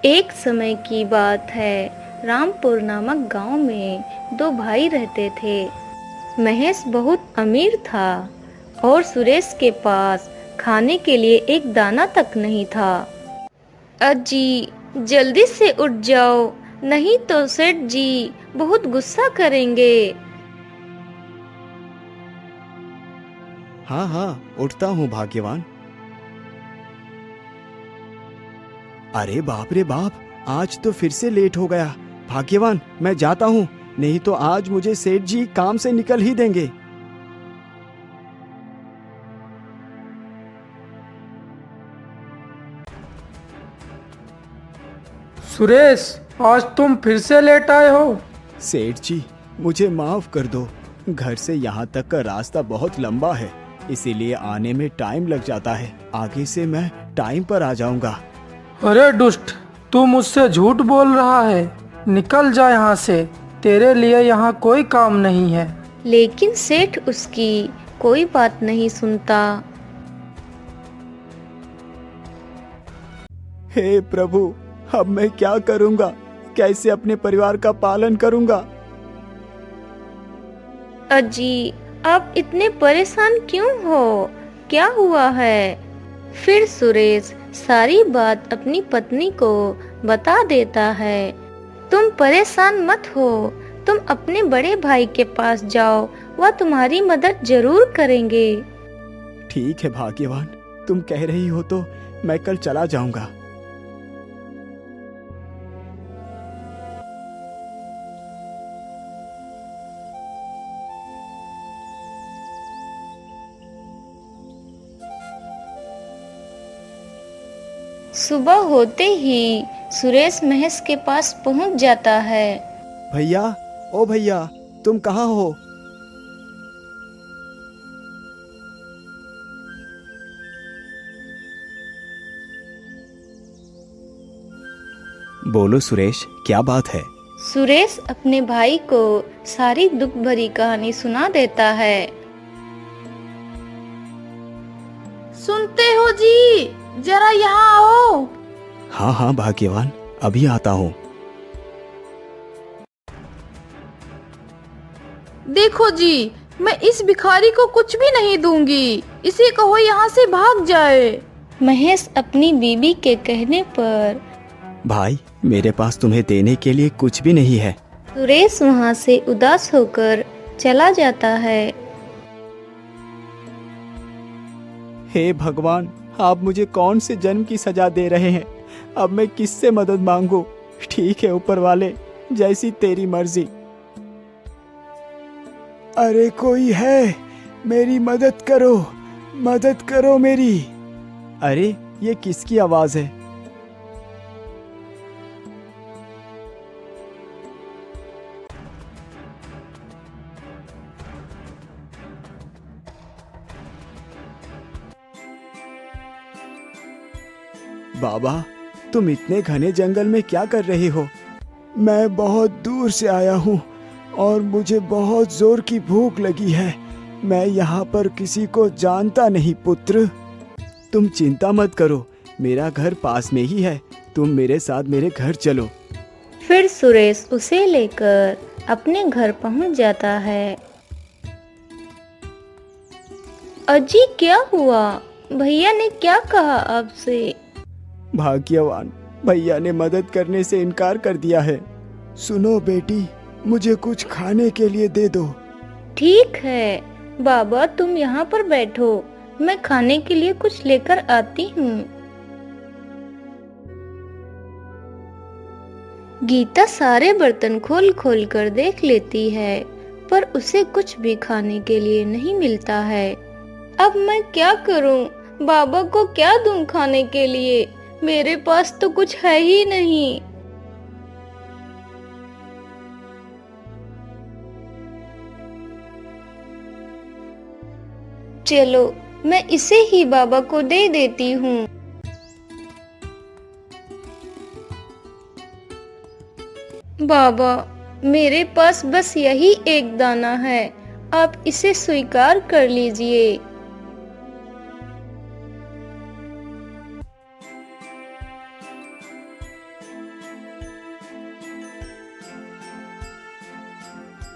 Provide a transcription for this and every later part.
एक समय की बात है, रामपुर नामक गांव में दो भाई रहते थे। महेश बहुत अमीर था और सुरेश के पास खाने के लिए एक दाना तक नहीं था। अजी, जल्दी से उठ जाओ, नहीं तो सेठ जी बहुत गुस्सा करेंगे। हाँ हाँ, उठता हूँ भाग्यवान। अरे बाप रे बाप, आज तो फिर से लेट हो गया। भाग्यवान, मैं जाता हूँ, नहीं तो आज मुझे सेठ जी काम से निकल ही देंगे। सुरेश, आज तुम फिर से लेट आए हो। सेठ जी, मुझे माफ कर दो। घर से यहाँ तक का रास्ता बहुत लंबा है, इसीलिए आने में टाइम लग जाता है। आगे से मैं टाइम पर आ जाऊंगा। अरे दुष्ट, तू मुझसे झूठ बोल रहा है। निकल जा यहाँ से, तेरे लिए यहाँ कोई काम नहीं है। लेकिन सेठ उसकी कोई बात नहीं सुनता। हे प्रभु, अब मैं क्या करूंगा? कैसे अपने परिवार का पालन करूंगा? अजी, आप इतने परेशान क्यों हो? क्या हुआ है? फिर सुरेश सारी बात अपनी पत्नी को बता देता है। तुम परेशान मत हो, तुम अपने बड़े भाई के पास जाओ, वह तुम्हारी मदद जरूर करेंगे। ठीक है भाग्यवान, तुम कह रही हो तो मैं कल चला जाऊंगा। सुबह होते ही सुरेश महेश के पास पहुंच जाता है। भैया, ओ भैया, तुम कहाँ हो? बोलो सुरेश, क्या बात है? सुरेश अपने भाई को सारी दुख भरी कहानी सुना देता है। सुनते हो जी, जरा यहाँ आओ। हाँ हाँ भाग्यवान, अभी आता हूँ। देखो जी, मैं इस भिखारी को कुछ भी नहीं दूंगी। इसे कहो यहाँ से भाग जाए। महेश अपनी बीवी के कहने पर भाई, मेरे पास तुम्हें देने के लिए कुछ भी नहीं है। सुरेश वहाँ से उदास होकर चला जाता है। हे भगवान, आप मुझे कौन से जन्म की सजा दे रहे हैं? अब मैं किससे मदद मांगू? ठीक है ऊपर वाले, जैसी तेरी मर्जी। अरे कोई है, मेरी मदद करो, मदद करो मेरी। अरे ये किसकी आवाज है? बाबा, तुम इतने घने जंगल में क्या कर रहे हो? मैं बहुत दूर से आया हूँ और मुझे बहुत जोर की भूख लगी है। मैं यहाँ पर किसी को जानता नहीं पुत्र। तुम चिंता मत करो, मेरा घर पास में ही है। तुम मेरे साथ मेरे घर चलो। फिर सुरेश उसे लेकर अपने घर पहुंच जाता है। अजी, क्या हुआ? भैया ने क्या कहा आपसे? भाग्यवान, भैया ने मदद करने से इनकार कर दिया है। सुनो बेटी, मुझे कुछ खाने के लिए दे दो। ठीक है बाबा, तुम यहाँ पर बैठो, मैं खाने के लिए कुछ लेकर आती हूँ। गीता सारे बर्तन खोल खोल कर देख लेती है, पर उसे कुछ भी खाने के लिए नहीं मिलता है। अब मैं क्या करूँ? बाबा को क्या दूं खाने के लिए? मेरे पास तो कुछ है ही नहीं। चलो, मैं इसे ही बाबा को दे देती हूँ। बाबा, मेरे पास बस यही एक दाना है, आप इसे स्वीकार कर लीजिए।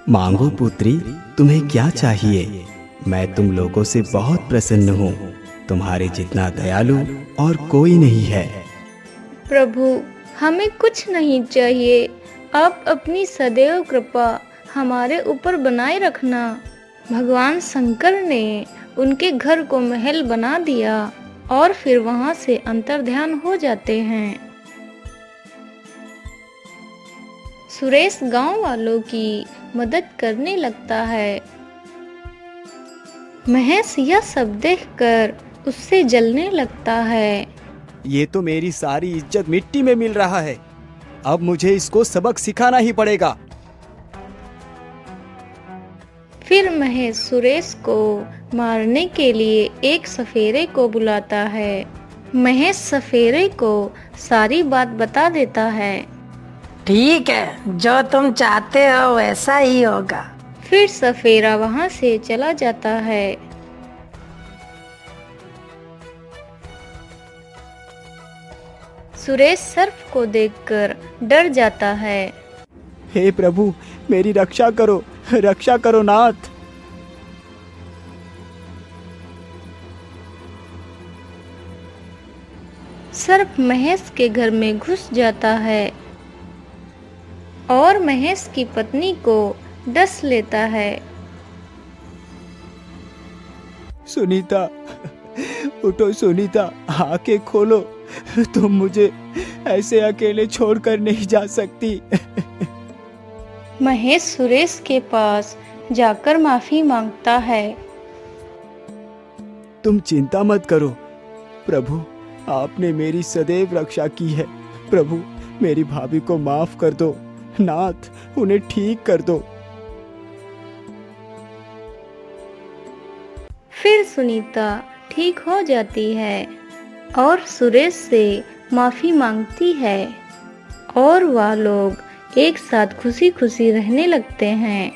मांगो पुत्री, तुम्हें क्या चाहिए? मैं तुम लोगों से बहुत प्रसन्न हूँ। तुम्हारे जितना दयालु और कोई नहीं है। प्रभु, हमें कुछ नहीं चाहिए। आप अपनी सदैव कृपा हमारे ऊपर बनाए रखना। भगवान शंकर ने उनके घर को महल बना दिया और फिर वहां से अंतर्ध्यान हो जाते हैं। सुरेश गांव वालों की मदद करने लगता है। महेश यह सब देखकर उससे जलने लगता है। ये तो मेरी सारी इज्जत मिट्टी में मिल रहा है। अब मुझे इसको सबक सिखाना ही पड़ेगा। फिर महेश सुरेश को मारने के लिए एक सफेरे को बुलाता है। महेश सफेरे को सारी बात बता देता है। ठीक है, जो तुम चाहते हो वैसा ही होगा। फिर सफेरा वहां से चला जाता है। सुरेश सर्प को देखकर डर जाता है। हे प्रभु, मेरी रक्षा करो नाथ। सर्प महेश के घर में घुस जाता है और महेश की पत्नी को डस लेता है। सुनीता, उठो सुनीता, आंखें खोलो। तुम मुझे ऐसे अकेले छोड़कर नहीं जा सकती। महेश सुरेश के पास जाकर माफी मांगता है। तुम चिंता मत करो प्रभु, आपने मेरी सदैव रक्षा की है। प्रभु, मेरी भाभी को माफ कर दो। नाथ, उन्हें ठीक कर दो। फिर सुनीता ठीक हो जाती है और सुरेश से माफी मांगती है और वह लोग एक साथ खुशी खुशी रहने लगते हैं।